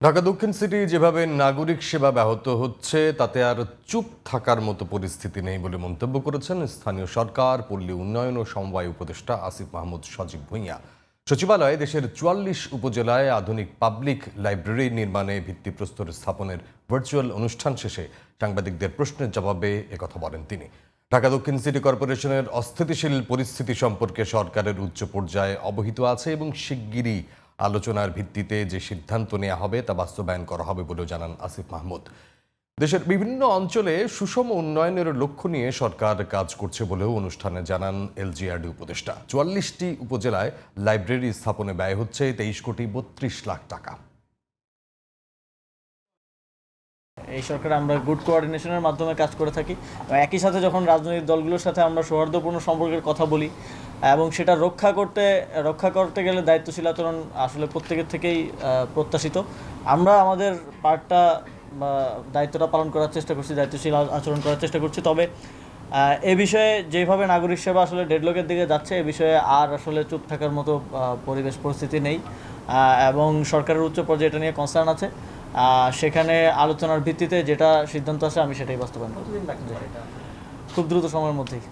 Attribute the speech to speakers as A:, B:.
A: ঢাকা দক্ষিণ সিটি যেভাবে নাগরিক সেবা ব্যাহত হচ্ছে তাতে আর চুপ থাকার মতো পরিস্থিতি নেই বলে মন্তব্য করেছেন স্থানীয় সরকার, পল্লী উন্নয়ন ও সমবায় উপদেষ্টা আসিফ মাহমুদ সজীব ভূঁইয়া। সচিবালয়ে দেশের ৪৪ উপজেলায় আধুনিক পাবলিক লাইব্রেরি নির্মাণে ভিত্তিপ্রস্তর স্থাপনের ভার্চুয়াল অনুষ্ঠান শেষে সাংবাদিকদের প্রশ্নের জবাবে একথা বলেন তিনি। ঢাকা দক্ষিণ সিটি কর্পোরেশনের অস্থিতিশীল পরিস্থিতি সম্পর্কে সরকারের উচ্চ পর্যায়ে অবহিত আছে এবং শিগগিরই আলোচনার ভিত্তিতে যে সিদ্ধান্ত নেওয়া হবে তা বাস্তবায়ন করা হবে বলেও জানান আসিফ মাহমুদ। দেশের বিভিন্ন অঞ্চলে সুষম উন্নয়নের লক্ষ্য নিয়ে সরকার কাজ করছে বলেও অনুষ্ঠানে জানান এলজিআরডি উপদেষ্টা। ৪৪টি উপজেলায় লাইব্রেরি স্থাপনে ব্যয় হচ্ছে 23,32,00,০০০ টাকা।
B: এই সরকারে আমরা গুড কোঅর্ডিনেশনের মাধ্যমে কাজ করে থাকি। একই সাথে যখন রাজনৈতিক দলগুলোর সাথে আমরা সৌহার্দ্যপূর্ণ সম্পর্কের কথা বলি এবং সেটা রক্ষা করতে গেলে দায়িত্বশীল আচরণ আসলে প্রত্যেকের থেকেই প্রত্যাশিত। আমরা আমাদের পার্টটা দায়িত্বটা পালন করার চেষ্টা করছি, দায়িত্বশীল আচরণ করার চেষ্টা করছি। তবে এ বিষয়ে যেভাবে নাগরিক সেবা আসলে ডেডলকের দিকে যাচ্ছে, এ বিষয়ে আর আসলে চুপ থাকার মতো পরিস্থিতি নেই এবং সরকারের উচ্চ পর্যায়ে এটা নিয়ে কনসার্ন আছে। সেখানে আলোচনার ভিত্তিতে যেটা সিদ্ধান্ত আছে আমি সেটাই বাস্তবায়ন করব খুব দ্রুত সময়ের মধ্যেই।